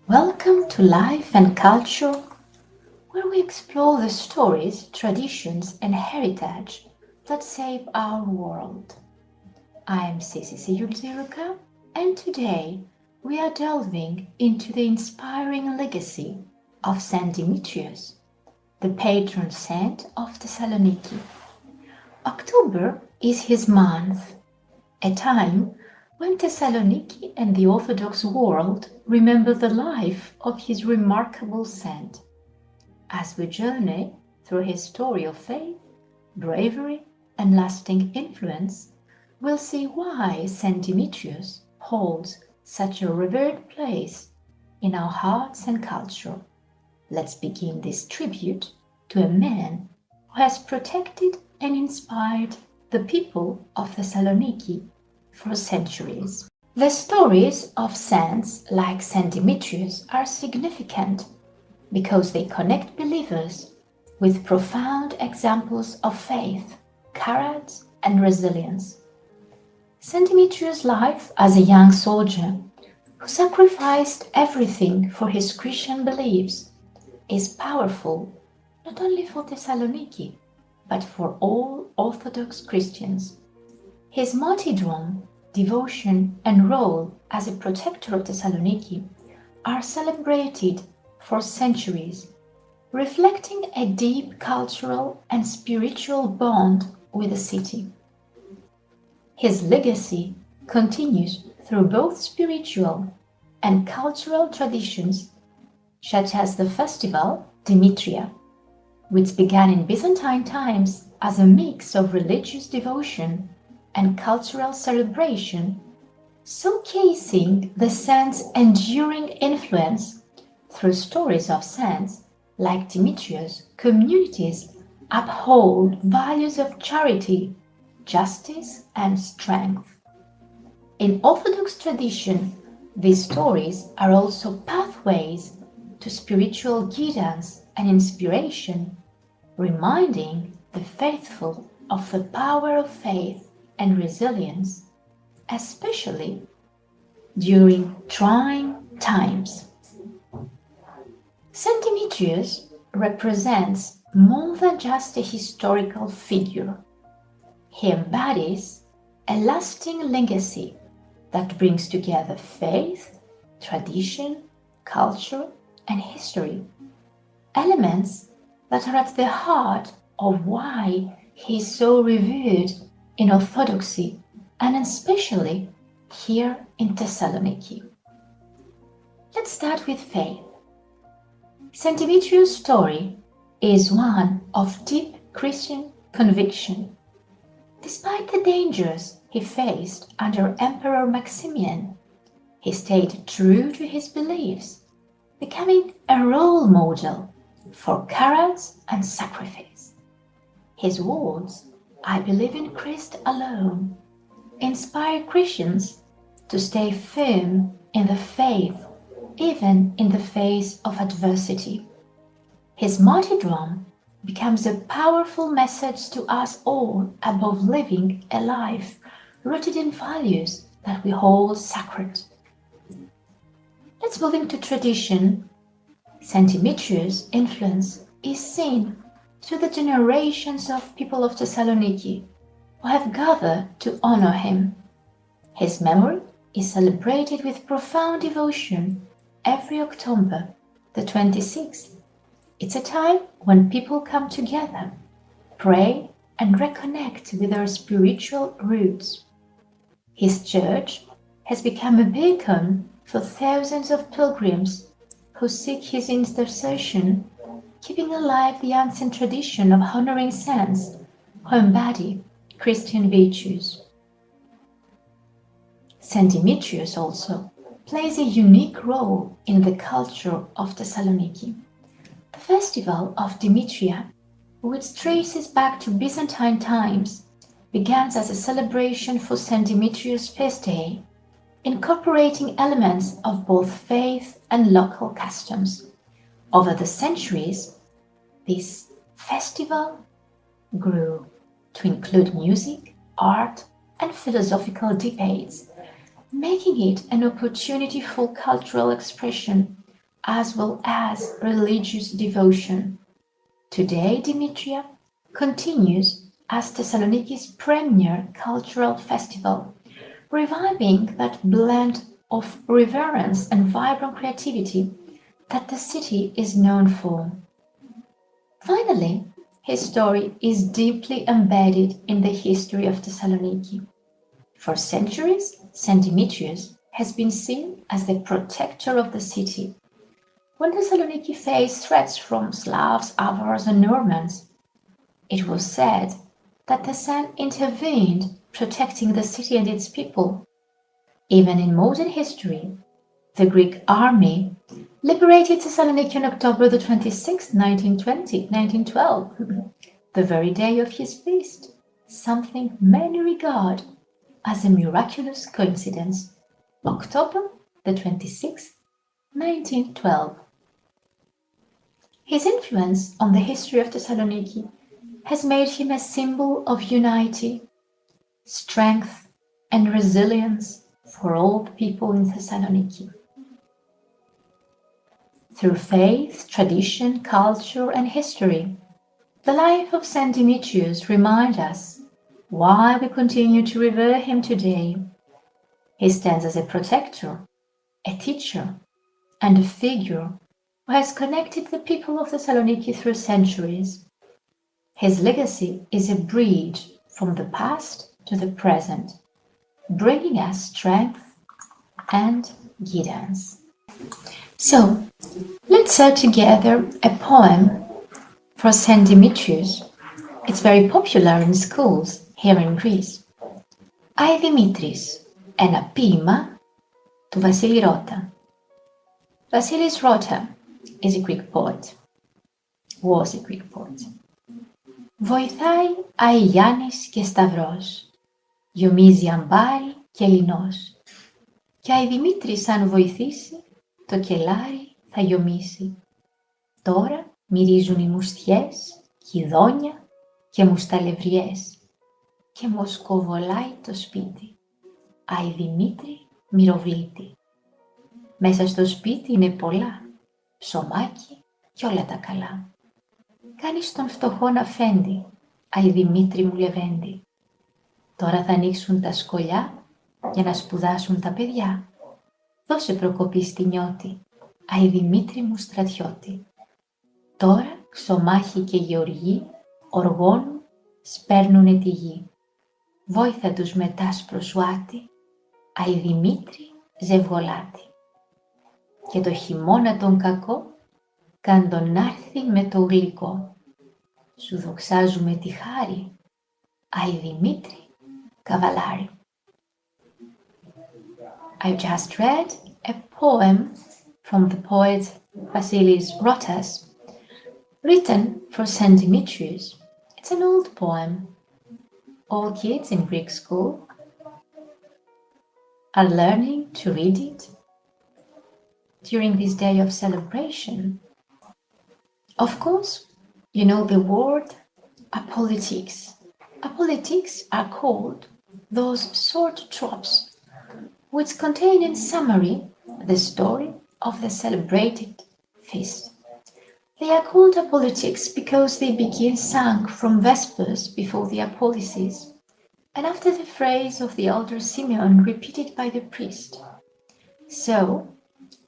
Welcome to Life and Culture, where we explore the stories, traditions, and heritage that shape our world. I am Sissy Sigioultzi, Rouka, and today we are delving into the inspiring legacy of Saint Demetrios, the patron saint of Thessaloniki. October is his month, a time when Thessaloniki and the Orthodox world remember the life of his remarkable saint. As we journey through his story of faith, bravery, and lasting influence, we'll see why Saint Demetrios holds such a revered place in our hearts and culture. Let's begin this tribute to a man who has protected and inspired the people of Thessaloniki for centuries. The stories of saints like Saint Demetrios are significant because they connect believers with profound examples of faith, courage, and resilience. Saint Demetrios' life as a young soldier who sacrificed everything for his Christian beliefs is powerful not only for Thessaloniki but for all Orthodox Christians. His martyrdom, devotion, and role as a protector of Thessaloniki are celebrated for centuries, reflecting a deep cultural and spiritual bond with the city. His legacy continues through both spiritual and cultural traditions, such as the festival Demetria, which began in Byzantine times as a mix of religious devotion and cultural celebration, showcasing the saint's enduring influence. Through stories of saints like Demetrios, communities uphold values of charity, justice, and strength. In Orthodox tradition, these stories are also pathways to spiritual guidance and inspiration, reminding the faithful of the power of faith and resilience, especially during trying times. Saint Demetrios represents more than just a historical figure. He embodies a lasting legacy that brings together faith, tradition, culture, and history, elements that are at the heart of why he is so revered in Orthodoxy and especially here in Thessaloniki. Let's start with faith. Saint Demetrios' story is one of deep Christian conviction. Despite the dangers he faced under Emperor Maximian, he stayed true to his beliefs, becoming a role model for courage and sacrifice. His words, "I believe in Christ alone," inspire Christians to stay firm in the faith, even in the face of adversity. His martyrdom becomes a powerful message to us all about living a life rooted in values that we hold sacred. Let's move into tradition. Saint Demetrios' influence is seen through the generations of people of Thessaloniki who have gathered to honor him. His memory is celebrated with profound devotion every October the 26th. It's a time when people come together, pray, and reconnect with their spiritual roots. His church has become a beacon for thousands of pilgrims who seek his intercession, keeping alive the ancient tradition of honoring saints who embody Christian virtues. Saint Demetrios also plays a unique role in the culture of Thessaloniki. The festival of Demetria, which traces back to Byzantine times, began as a celebration for Saint Demetrios' feast day, incorporating elements of both faith and local customs. Over the centuries, this festival grew to include music, art, and philosophical debates, making it an opportunity for cultural expression as well as religious devotion. Today, Demetria continues as Thessaloniki's premier cultural festival, reviving that blend of reverence and vibrant creativity that the city is known for. Finally, his story is deeply embedded in the history of Thessaloniki. For centuries, Saint Demetrios has been seen as the protector of the city. When Thessaloniki faced threats from Slavs, Avars, and Normans, it was said that the saint intervened, protecting the city and its people. Even in modern history, the Greek army liberated Thessaloniki on October the 26th, 1912, the very day of his feast, something many regard as a miraculous coincidence. October the 26th, 1912. His influence on the history of Thessaloniki has made him a symbol of unity, strength, and resilience for all the people in Thessaloniki. Through faith, tradition, culture, and history, the life of Saint Demetrios reminds us why we continue to revere him today. He stands as a protector, a teacher, and a figure who has connected the people of Thessaloniki through centuries. His legacy is a bridge from the past to the present, bringing us strength and guidance. So, let's say together a poem for Saint Demetrios. It's very popular in schools here in Greece. Ai Dimitris, ένα ποίημα του Βασίλη Ρώτα. Vasilis Rota is a Greek poet, was a Greek poet. Βοηθάει Άι Γιάννης και Σταυρός, γιομίζει αμπάρι και λινός. Κι Άι Δημήτρης αν βοηθήσει, το κελάρι θα γιομίσει. Τώρα μυρίζουν οι μουστιές, κηδόνια και μουσταλευριές και μοσκοβολάει το σπίτι. Άι Δημήτρη μυροβλήτη. Μέσα στο σπίτι είναι πολλά, ψωμάκι κι όλα τα καλά. Κάνεις τον φτωχόν αφέντη, Άι Δημήτρη μου λεβέντη. Τώρα θα ανοίξουν τα σκολιά για να σπουδάσουν τα παιδιά. Δώσε προκοπή στη νιώτη, Άι Δημήτρη μου στρατιώτη. Τώρα ξωμάχοι και γεωργοί οργώνουν, σπέρνουνε τη γη. Βόηθα τους μετά σπροσουάτη, Άι Δημήτρη ζευγολάτη. Και το χειμώνα τον κακό, καν τον άρθει με το γλυκό. Σου δοξάζουμε τη χάρη, Άι Δημήτρη καβαλάρι. I just read a poem from the poet Vasilis Rotas, written for Saint Demetrios. It's an old poem. All kids in Greek school are learning to read it during this day of celebration. Of course, you know the word apologetics. Apologetics are called those short tropes which contain in summary the story of the celebrated feast. They are called apologetics because they begin sung from Vespers before the Apollysis and after the phrase of the elder Simeon repeated by the priest. So,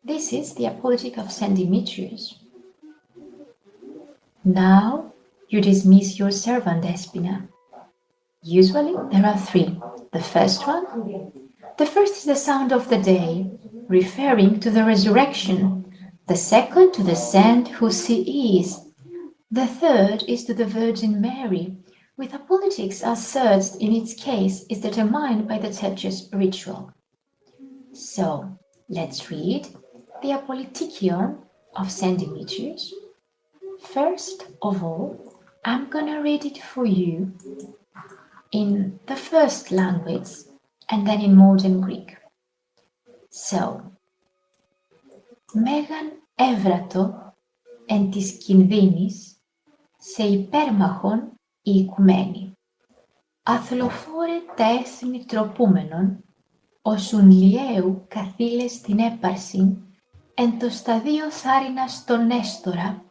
this is the apologetic of Saint Demetrios. Now you dismiss your servant Espina. Usually there are three. The first is the sound of the day, referring to the resurrection. The second to the saint whose she is. The third is to the Virgin Mary, with apologetics asserts in its case is determined by the church's ritual. So, let's read the Apologetikion of Saint Demetrios. First of all, I'm gonna read it for you in the first language and then in modern Greek. So, Μέγαν έβρατο εν της κινδύνης σε υπέρμαχον η οικουμένη. Αθλοφόρε τα έθνη τροπούμενον, όσουν λιέου καθήλες την έπαρση Εν το σταδίο θάρρυνας τον Νέστορα,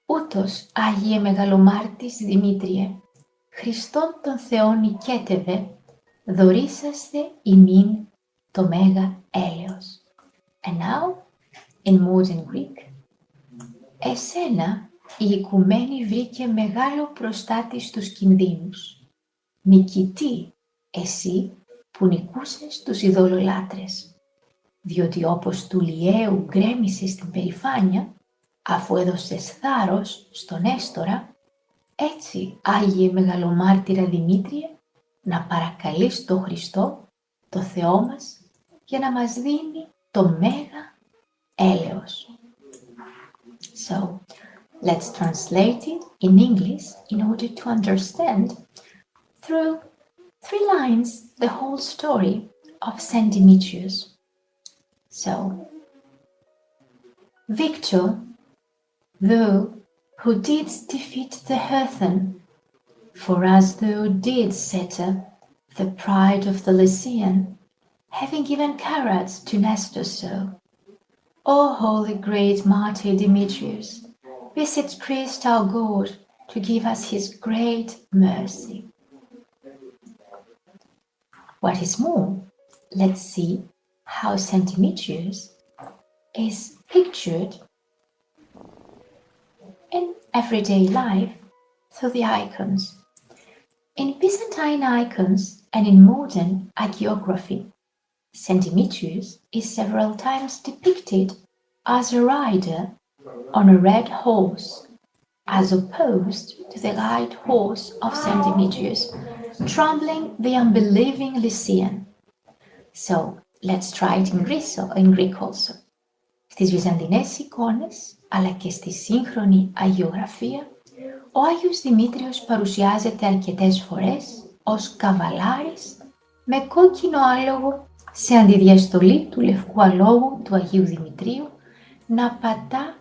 ούτως Άγιε Μεγαλομάρτης Δημήτριε, Χριστόν τον Θεόν νικέτευε, δωρήσαστε ημίν το μέγα έλεος. And now, in modern Greek, εσένα η οικουμένη βρήκε μεγάλο προστάτη στους κινδύνους. Νικητή εσύ που νικούσες τους ειδωλολάτρες, διότι όπως του Λιέου γκρέμισες την περηφάνεια, αφού έδωσες θάρρος στον Έστορα, έτσι, Άγιε Μεγαλομάρτυρα Δημήτριε, να παρακαλείς τον Χριστό, το Θεό μας, για να μας δίνει το μέγα έλεος. So, let's translate it in English in order to understand through 3 lines the whole story of Saint Demetrios. So, Victor, thou who didst defeat the heathen, for as thou didst settle the pride of the Lycian, having given courage to Nestor so, O holy great martyr Demetrius, beseech Christ our God to give us his great mercy. What is more, let's see how Saint Demetrius is pictured in everyday life through the icons. In Byzantine icons and in modern hagiography, Saint Demetrius is several times depicted as a rider on a red horse, as opposed to the light horse of Saint Demetrius trampling the unbelieving Lycian. So, let's try it in Greek also. Στις βυζαντινές εικόνες, αλλά και στη σύγχρονη αγιογραφία, ο Άγιος Δημήτριος παρουσιάζεται αρκετές φορές ως καβαλάρης με κόκκινο άλογο σε αντιδιαστολή του λευκού αλόγου του Αγίου Δημητρίου να πατά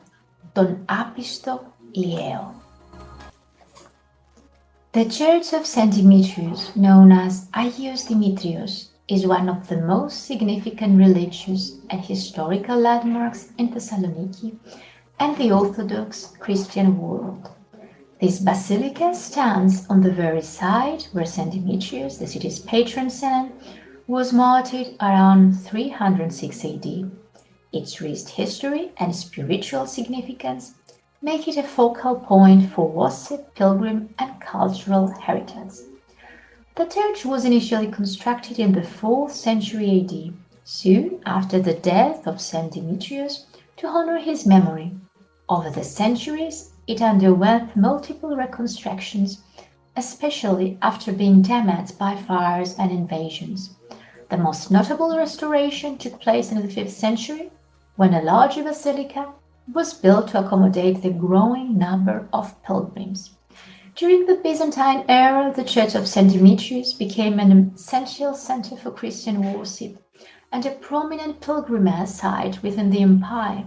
τον άπιστο Λιαίο. The Church of Saint Demetrios, known as Agios Dimitrios, is one of the most significant religious and historical landmarks in Thessaloniki and the Orthodox Christian world. This basilica stands on the very site where Saint Demetrios, the city's patron saint, was martyred around 306 AD. Its rich history and spiritual significance make it a focal point for worship, pilgrim, and cultural heritage. The church was initially constructed in the 4th century AD, soon after the death of Saint Demetrios, to honor his memory. Over the centuries, it underwent multiple reconstructions, especially after being damaged by fires and invasions. The most notable restoration took place in the 5th century, when a larger basilica was built to accommodate the growing number of pilgrims. During the Byzantine era, the Church of Saint Demetrios became an essential center for Christian worship and a prominent pilgrimage site within the empire.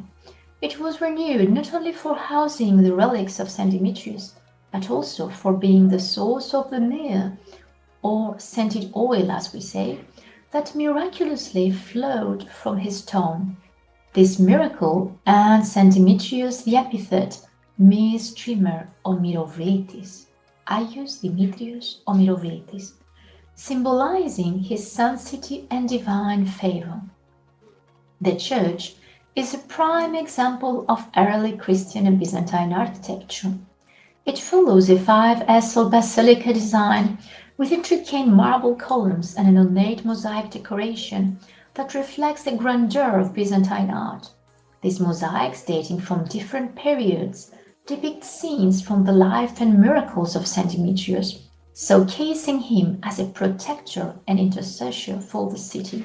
It was renewed not only for housing the relics of Saint Demetrios, but also for being the source of the myrrh, or scented oil as we say, that miraculously flowed from his tomb. This miracle earned Saint Demetrios the epithet Myrrh Streamer or Myrovletis, Agios Dimitrios or Myrovletis, symbolizing his sanctity and divine favor. The church is a prime example of early Christian and Byzantine architecture. It follows a 5-aisle basilica design with intricate marble columns and an ornate mosaic decoration that reflects the grandeur of Byzantine art. These mosaics, dating from different periods, depict scenes from the life and miracles of Saint Demetrios, showcasing him as a protector and intercessor for the city.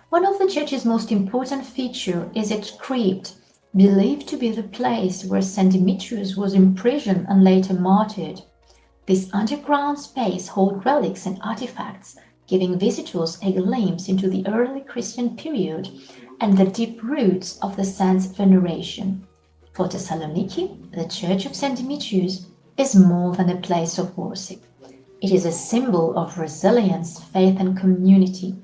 One of the church's most important features is its crypt, believed to be the place where Saint Demetrios was imprisoned and later martyred. This underground space holds relics and artifacts, giving visitors a glimpse into the early Christian period and the deep roots of the saint's veneration. For Thessaloniki, the Church of Saint Demetrios is more than a place of worship. It is a symbol of resilience, faith, and community.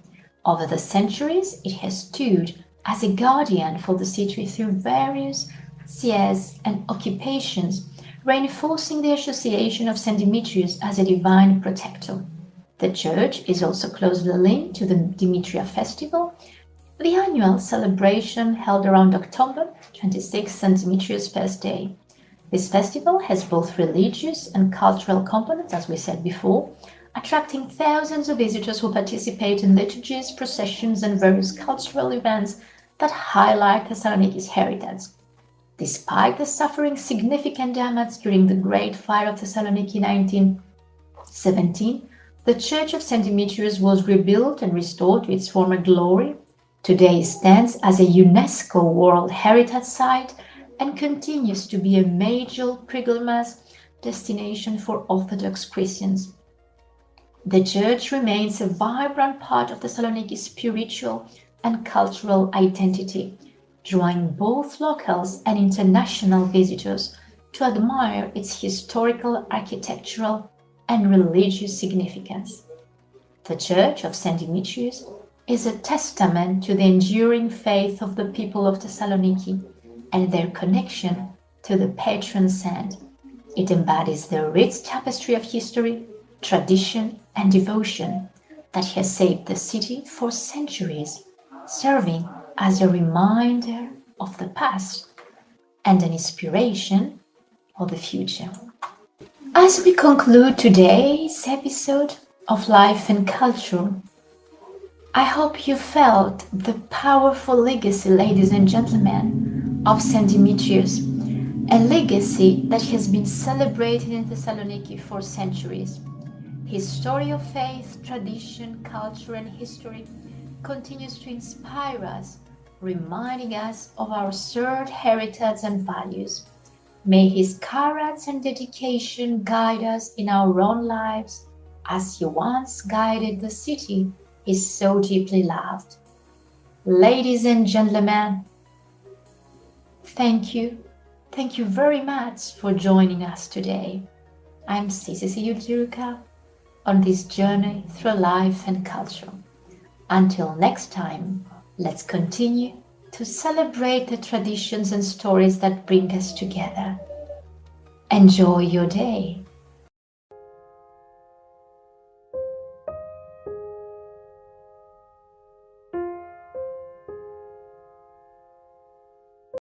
Over the centuries, it has stood as a guardian for the city through various sieges and occupations, reinforcing the association of Saint Demetrios as a divine protector. The church is also closely linked to the Demetria festival, the annual celebration held around October 26, Saint Demetrios' Feast Day. This festival has both religious and cultural components, as we said before, attracting thousands of visitors who participate in liturgies, processions, and various cultural events that highlight Thessaloniki's heritage. Despite the suffering significant damage during the Great Fire of Thessaloniki 1917, the Church of Saint Demetrios was rebuilt and restored to its former glory. Today it stands as a UNESCO World Heritage Site and continues to be a major pilgrimage destination for Orthodox Christians. The church remains a vibrant part of Thessaloniki's spiritual and cultural identity, drawing both locals and international visitors to admire its historical, architectural, and religious significance. The Church of Saint Demetrios is a testament to the enduring faith of the people of Thessaloniki and their connection to the patron saint. It embodies the rich tapestry of history, tradition, and devotion that has shaped the city for centuries, serving as a reminder of the past and an inspiration for the future. As we conclude today's episode of Life and Culture, I hope you felt the powerful legacy, ladies and gentlemen, of Saint Demetrios, a legacy that has been celebrated in Thessaloniki for centuries. His story of faith, tradition, culture, and history continues to inspire us, reminding us of our shared heritage and values. May his courage and dedication guide us in our own lives as he once guided the city he so deeply loved. Ladies and gentlemen, thank you. Thank you very much for joining us today. I'm Sissy Sigioultzi Rouka on this journey through life and culture. Until next time, let's continue to celebrate the traditions and stories that bring us together. Enjoy your day.